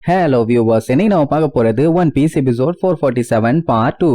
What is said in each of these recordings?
Hello viewers, இன்னைக்கு நாம பார்க்க போறது One Piece episode 447 part 2.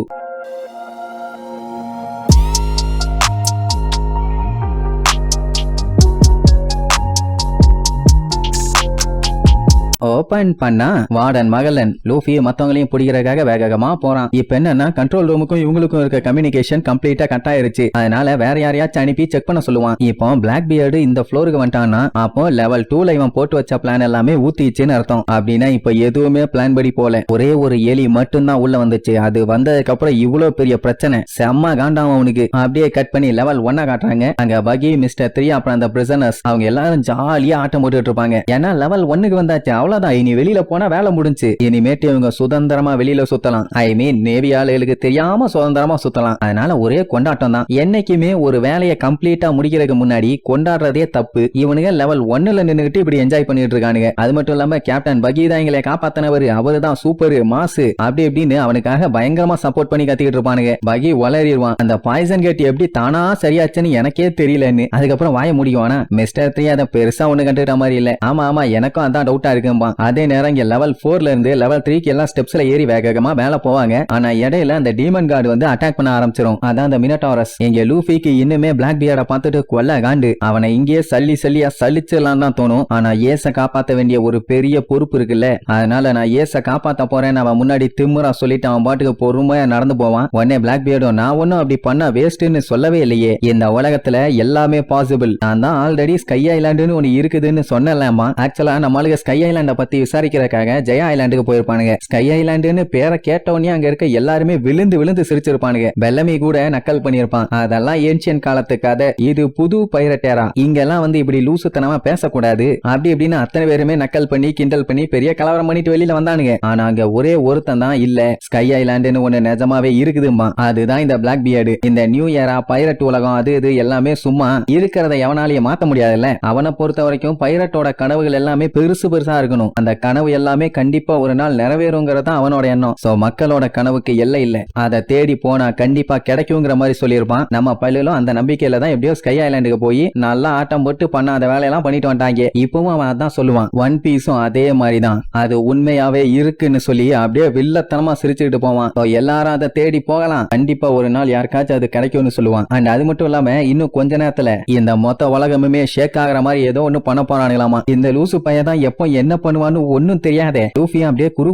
Open பண்ணா வார்டன் மகளன் லூஃபி மத்தவங்களையும் பிடிக்கிறதுக்காக வேகமா போறான். இப்ப என்னன்னா கண்ட்ரோல் ரூமுக்கும் இவங்களுக்கும் இருக்க கம்யூனிகேஷன் கம்ப்ளீட்டா கட் ஆயிருச்சு. அதனால வேற யாரையாச்சும் அனுப்பி செக் பண்ண சொல்லுவான். இப்போ பிளாக் பியர்டு இந்த ஃப்ளோருக்கு வந்துட்டான்னா அப்போ லெவல் 2ல இவன் போட்டு வச்ச பிளான் எல்லாமே ஊத்திச்சுன்னு அர்த்தம். அப்படின்னா இப்ப எதுவுமே பிளான் படி போல, ஒரே ஒரு எலி மட்டும்தான் உள்ள வந்துச்சு. அது வந்ததுக்கு அப்புறம் இவ்வளவு பெரிய பிரச்சனை, செம்ம காண்டாவும் அவனுக்கு. அப்படியே கட் பண்ணி லெவல் 1 காட்டுறாங்க. அங்க பகி, மிஸ்டர் 3 அப்புறம் அந்த பிரிசனர்ஸ் அவங்க எல்லாரும் ஜாலியா ஆட்டம் போட்டுட்டு இருப்பாங்க. ஏன்னா லெவல் 1க்கு வந்தாச்சு, அவ்வளவுதான், இனி வெளியில போனா வேலை முடிஞ்சு. இனிமேட்டு இவங்க சுதந்திரமா வெளியில சுத்தலாம். ஐ மீன் நேவி ஆளுகளுக்கு தெரியாம சுதந்திரமா சுத்தலாம். அதனால ஒரே கொண்டாட்டம் தான். என்னைக்குமே ஒரு வேலையை கம்ப்ளீட்டா முடிக்கிறதுக்கு முன்னாடி கொண்டாடுறதே தப்பு. இவனுங்க லெவல் 1ல நின்னுகிட்டு இப்படி என்ஜாய் பண்ணிட்டு இருக்கானுங்க. அது மட்டும் இல்லாம கேப்டன் பகி தான் எங்களை காப்பாத்தினவர், அவரு தான் சூப்பர் மாசு அப்படி இப்படின்னு அவனுக்காக பயங்கரமா சப்போர்ட் பண்ணி கத்திக்கிட்டு இருப்பானுங்க. பகி வளரிடுவான். அந்த பாய்சன் கேட் எப்படி தானா சரியாச்சுன்னு எனக்கே தெரியலன்னு அதுக்கப்புறம் வாய முடியுவானா. மிஸ்டர் 3 அதை பெருசா ஒண்ணு கண்டுக்கிற மாதிரி இல்ல. ஆமா எனக்கும் அதான் டவுட்டா இருக்கும்பா. அதே நேரம் இங்க லெவல் 4ல இருந்து லெவல் 3க்கு எல்லாம் ஸ்டெப்ஸ்ல ஏறி வேகமா மேல போவாங்க. ஆனா இடையில அந்த டீமன் கார்டு வந்து அட்டாக் பண்ண ஆரம்பிச்சிரும். அதான் அந்த மினடாரஸ். இங்க லூஃபிக்கு இன்னுமே பிளாக் பியர்ட பார்த்துட்டு கொல்ல காண்டு. அவனை இங்கேயே சல்லியா சலிச்சிடலாம் தான் தோணும். ஆனா ஏச காப்பாத்த வேண்டிய ஒரு பெரிய பொறுப்பு இருக்குல்ல. அதனால நான் ஏச காப்பாத்த போறேன்னு அவன் முன்னாடி திமுறா சொல்லிட்டு அவன் பாட்டுக்கு பொறுமையா நடந்து போவான். உடனே பிளாக் பியர்டும் நான் ஒன்னும் அப்படி பண்ண வேஸ்ட்னு சொல்லவே இல்லையே, இந்த உலகத்துல எல்லாமே பாசிபிள், நான் தான் ஆல்ரெடி ஸ்கை ஐலாண்டுன்னு ஒன்னு இருக்குதுன்னு சொன்னேன்லாமா. ஆக்சுவலா நம்மளுக்கு ஸ்கை ஐலாண்ட பத்தி விசாரிக்கிறதுக்காக ஜெயா ஐலாண்டுக்கு போயிருப்பானுங்க. ஸ்கை ஐலாண்டுன்னு பேரை கேட்டவனே அங்க இருக்க எல்லாருமே விழுந்து சிரிச்சிருப்பானுங்க. பெல்லமி கூட நக்கல் பண்ணிருப்பான். அதெல்லாம் ஏன்ஷியன் காலத்து கதை, இது புது பைரட்டேரா, இங்கெல்லாம் வந்து இப்படி லூசுத்தனமா பேசக்கூடாது அப்படி இப்படின்னு அத்தனை பேருமே நக்கல் பண்ணி கிண்டல் பண்ணி பெரிய கலவரம் பண்ணிட்டு வெளியில வந்தானுங்க. ஆனா அங்க ஒரே ஒருத்தன் தான் இல்ல, ஸ்கை ஐலாண்டுன்னு ஒண்ணு நிஜமாவே இருக்குதுமா. அதுதான் இந்த பிளாக் பியர்டு. இந்த நியூ இயரா பைரட் உலகம் அது இது எல்லாமே சும்மா இருக்கிறத எவனாலேயே மாத்த முடியாதுல்ல. அவனை பொறுத்த வரைக்கும் பைரட்டோட கனவுகள் எல்லாமே பெருசா இருக்கணும். அந்த கனவு எல்லாமே கண்டிப்பா ஒரு நாள் நிறைவேறுங்கிறதா அவனோட எண்ணம். சோ மக்களோட கனவுக்கு எல்லை இல்ல, அதை தேடி போனா கண்டிப்பா கிடைக்குங்கிற மாதிரி சொல்லியிருப்பான். நம்ம பள்ளியிலும் அந்த நம்பிக்கையில தான் எப்படியோ ஸ்கை ஐலாண்டுக்கு போய் நல்லா ஆட்டம் போட்டு பண்ணாத வேலையெல்லாம் பண்ணிட்டு வந்தாங்க. இப்பவும் அவன் அதான் சொல்லுவான். ஒன் பீஸும் அதே மாதிரிதான், அது உண்மையாவே இருக்குன்னு சொல்லி அப்படியே வில்லத்தனமா சிரிச்சுக்கிட்டு போவான். எல்லாரும் அதை தேடி போகலாம், கண்டிப்பா ஒரு நாள் யாருக்காச்சும் அது கிடைக்கும்னு சொல்லுவான். அண்ட் அது மட்டும் இல்லாம இன்னும் கொஞ்ச நேரத்துல இந்த மொத்த உலகமுமே ஷேக் ஆகிற மாதிரி ஏதோ ஒண்ணு பண்ண போறானுங்களாமா. இந்த லூசு பையன் தான் எப்போ என்ன பண்ணுவான்னு ஒன்னும் தெரியாதே. லூஃபி அப்படியே குரு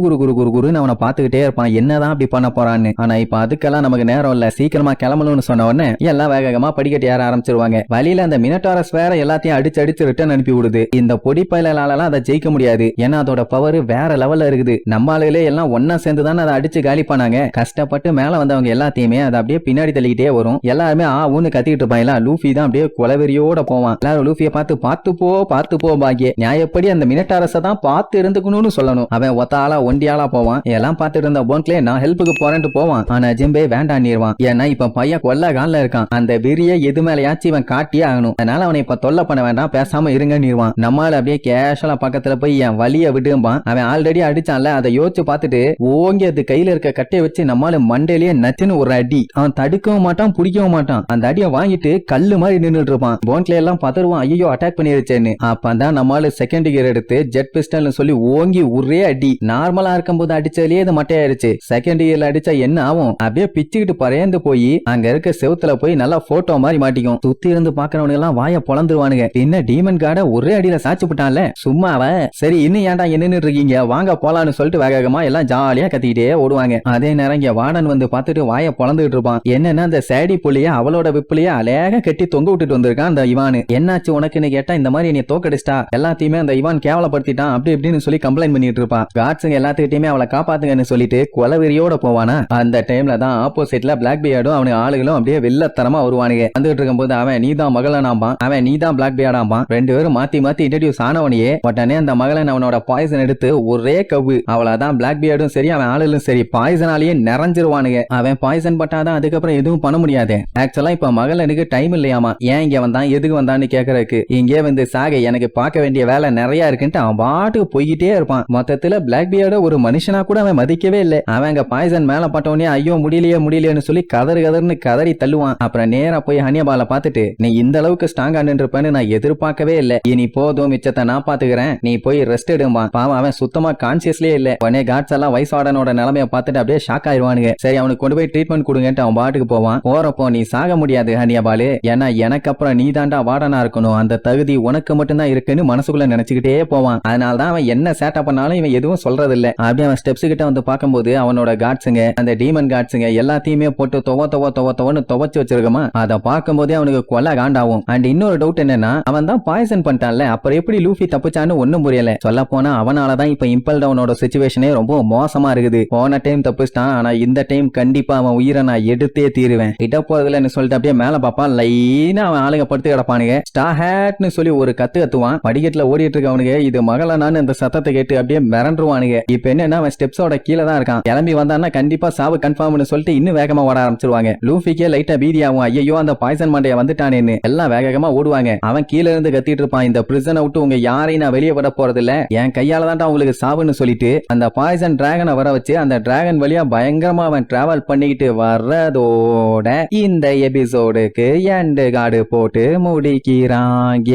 அவனை பாத்துக்கிட்டே இருப்பான், என்னதான் அப்படி பண்ண போறான்னு. ஆனா இப்ப அதுக்கெல்லாம் நமக்கு நேரம் இல்ல, சீக்கிரமா கிளம்பணும்னு சொன்ன உடனே எல்லாம் வேகமா படிக்கட்டு ஏற ஆரம்பிச்சிருவாங்க. வழியில அந்த மினடாரஸ் வேற எல்லாத்தையும் அடிச்சு ரிட்டர்ன் அனுப்பி விடுது. இந்த பொடி பயிலாலாம் அதை ஜெயிக்க முடியாது, ஏன்னா அதோட பவர் வேற லெவல்ல இருக்குது. நம்ம ஆளுகளே எல்லாம் ஒன்னா சேர்ந்துதான் அதை அடிச்சு காலி பண்ணாங்க. கஷ்டப்பட்டு மேல வந்தவங்க எல்லாத்தையுமே அதை அப்படியே பின்னாடி தள்ளிக்கிட்டே வரும். எல்லாருமே ஊன்னு கத்திக்கிட்டு இருப்பாங்க. லூஃபி தான் அப்படியே குலவெறியோட போவான். எல்லாரும் லூஃபியை பார்த்து போ பாக்கிய, நியாயப்படி அந்த மினடாரஸை தான் பார்த்து இருந்துக்கணும்னு சொல்லணும். அவன் ஒத்தாளா ஒண்டியாளா போவான். எல்லாம் பார்த்துட்டு இருந்த போன்க்லே நான் ஹெல்ப்புக்கு போறேன்ட்டு போவான். ஆனா ஜிம்பே வேண்டான்னிருவான். ஏன்னா இப்ப பையன் கொல்ல காலில் இருக்கான், அந்த வெறிய எது மேலயாச்சும் இவன் காட்டியே ஆகணும். அதனால அவனை இப்ப தொல்லை பண்ண வேண்டாம், பேசாம இருங்கன்னிருவான். நம்மால அப்படியே கேஷலா பக்கத்துல போய் என் வலிய விடும்பான். அவன் ஆல்ரெடி அடிச்சான்ல, அதை யோசிச்சு பார்த்துட்டு ஓங்கி அது கையில இருக்க கட்டையை வச்சு நம்மால மண்டையிலேயே நச்சுன்னு ஒரு அடி. அவன் தடுக்கவும் மாட்டான், பிடிக்கவும் மாட்டான். அந்த அடியை வாங்கிட்டு கல்லு மாதிரி நின்றுட்டு இருப்பான். போன்க்லே எல்லாம் பதறுவான், ஐயோ அட்டாக் பண்ணிருச்சேன்னு. அப்பதான் நம்மால செகண்ட் கியர் எடுத்து ஜெட் பிஸ்டல் சொல்லி ஓங்கி ஒரே அடி. நார்மலா இருக்கும்போது அடிச்சாலே இது மட்டையாயிருச்சு, செகண்ட் இயர்ல அடிச்சா என்ன ஆகும், அப்படியே பிச்சுக்கிட்டு பறையந்து போய் அங்க இருக்க செவுத்துல போய் நல்லா போட்டோ மாதிரி மாட்டிக்கும். சுத்தி இருந்து பாக்குறவனுங்க எல்லாம் வாய பொளந்துருவானுங்க. என்ன டீமன் கார்ட ஒரே அடியில சாச்சு போட்டான்ல சும்மாவ. சரி இன்னும் ஏன்டா என்ன இருக்கீங்க, வாங்க போலான்னு சொல்லிட்டு வேகமா எல்லாம் ஜாலியா கத்திக்கிட்டே ஓடுவாங்க. அதே நேரம் இங்க வார்டன் வந்து பார்த்துட்டு வாய பொளந்துட்டு இருப்பான். என்னன்னா அந்த சேடி புள்ளிய அவளோட விப்புலையே அழகா கட்டி தொங்க விட்டுட்டு வந்திருக்கான் அந்த இவானு. என்னாச்சு உனக்குன்னு கேட்டா, இந்த மாதிரி நீ தோக்கடிச்சிட்டா, எல்லாத்தையுமே அந்த இவான் கேவலப்படுத்திட்டான் அப்படி இப்படின்னு சொல்லி கம்ப்ளைண்ட் பண்ணிட்டு இருப்பான். காட்ஸுங்க எல்லாத்துக்கிட்டையுமே அவளை காப்பாத்துங்கன்னு சொல்லிட்டு கொலவெறியோட போவானா. அந்த டைம்ல தான் ஆப்போசிட்ல பிளாக் பியர்டும் அவனுக்கு ஆளுகளும் அப்படியே வெள்ளத்தனமா வருவானுங்க. வந்துட்டு இருக்கும் போது அவன் நீதான் மகளனாம்பான், அவன் நீதான் பிளாக் பியர்டாம்பான். ரெண்டு பேரும் மாத்தி இன்ட்ரோடியூஸ் ஆனவனையே உடனே அந்த மகளன் அவனோட பாய்சன் எடுத்து ஒரே கவ்வு. அவளதான் பிளாக் பியர்டும் சரி அவன் ஆளுகளும் சரி பாய்சனாலேயே நிறைஞ்சிருவானுங்க. அவன் பாய்சன் பட்டாதான் அதுக்கப்புறம் எதுவும் பண்ண முடியாது. ஆக்சுவலா இப்ப மகளனுக்கு டைம் இல்லையாமா. ஏன் இங்க வந்தான் எதுக்கு வந்தான்னு கேக்குறதுக்கு, இங்கே வந்து சாக எனக்கு பார்க்க வேண்டிய வேலை நிறைய இருக்குன்ட்டு அவன் பாட்டுக்கு போய்கிட்டே இருப்பான். மொத்தத்துல பிளாக் பியர்ட ஒரு மனுஷனா கூட அவன் மதிக்கவே இல்ல. அவன் அங்க பாய்சன் மேல பட்டவனே ஐயோ முடியலையேன்னு சொல்லி கதறுன்னு கதறி தள்ளுவான். அப்புறம் நேரா போய் ஹனியபாலை பார்த்துட்டு நீ இந்த அளவுக்கு ஸ்ட்ராங்கா நின்றுப்பேன்னு நான் எதிர்பார்க்கவே இல்ல, இனி போதும் மிச்சத்தை நான் பாத்துக்கிறேன், நீ போய் ரெஸ்ட் எடுமா. பாவம் அவன் சுத்தமா கான்சியஸ்லயே இல்ல. உடனே காட்ஸ் எல்லாம் வைஸ் வார்டனோட நிலைமைய பார்த்துட்டு அப்படியே ஷாக் ஆயிடுவானுங்க. சரி அவனுக்கு கொண்டு போய் ட்ரீட்மெண்ட் கொடுங்கன்ட்டு அவன் பாட்டுக்கு போவான். போறப்போ நீ சாக முடியாது ஹனியபாலு, ஏன்னா எனக்கு அப்புறம் நீ தாண்டா வார்டனா இருக்கணும், அந்த தகுதி உனக்கு மட்டும்தான் இருக்குன்னு மனசுக்குள்ள நினைச்சுக்கிட்டே போவான். அதனாலதான் அவன் என்ன சேட்டா பண்ணாலும் இவன் எதுவும் சொல்றது இல்ல. அப்படியே அவன் ஸ்டெப்ஸ் கிட்ட வந்து பார்க்கும்போது அவனோட காட்ஸுங்க, அந்த டீமன் காட்ஸுங்க எல்லாத்தையுமே போட்டு துவன்னு துவச்சு வச்சிருக்கமா. அதை பார்க்கும் போதே அவனுக்கு கொலை காண்டாவும். அண்ட் இன்னொரு டவுட் என்னன்னா, அவன் தான் பாய்சன் பண்ணிட்டான்ல, அப்புறம் எப்படி லூஃபி தப்பிச்சான்னு ஒண்ணும் புரியல. சொல்ல போனா அவனாலதான் இப்ப இம்பல் டவுனோட சிச்சுவேஷனே ரொம்ப மோசமா இருக்குது. போன டைம் தப்பிச்சிட்டான், ஆனா இந்த டைம் கண்டிப்பா அவன் உயிரை நான் எடுத்தே தீருவேன், கிட்ட போறதுலன்னு சொல்லிட்டு அப்படியே மேல பாப்பான். லைனா அவன் ஆளுங்க படுத்து கிடப்பானுங்க. ஸ்டார் ஹேட்னு சொல்லி ஒரு கத்துவான். படிக்கட்டுல ஓடிட்டு இருக்கவனுங்க இது மகள நான் இந்த சத்தத்தை கேட்டு அப்படியே மிரண்டுருவானுங்க. இப்ப என்னன்னா அவன் ஸ்டெப்ஸோட கீழே தான் இருக்கான். கிளம்பி வந்தான்னா கண்டிப்பா சாவு கன்ஃபார்ம்னு சொல்லிட்டு இன்னும் வேகமா ஓட ஆரம்பிச்சிருவாங்க. லூஃபிக்கே லைட்டா பீதியாகும், ஐயோ அந்த பாய்சன் மண்டைய வந்துட்டானேன்னு. எல்லாம் வேகமா ஓடுவாங்க. அவன் கீழே இருந்து கத்திட்டு இருப்பான், இந்த பிரிசனை விட்டு உங்க யாரையும் நான் வெளியே விட போறது இல்ல, என் கையால தான் உங்களுக்கு சாவுன்னு சொல்லிட்டு அந்த பாய்சன் டிராகனை வர வச்சு அந்த டிராகன் வழியா பயங்கரமா அவன் டிராவல் பண்ணிக்கிட்டு வர்றதோட இந்த எபிசோடுக்கு எண்டு கார்டு போட்டு முடிக்கிறாங்க.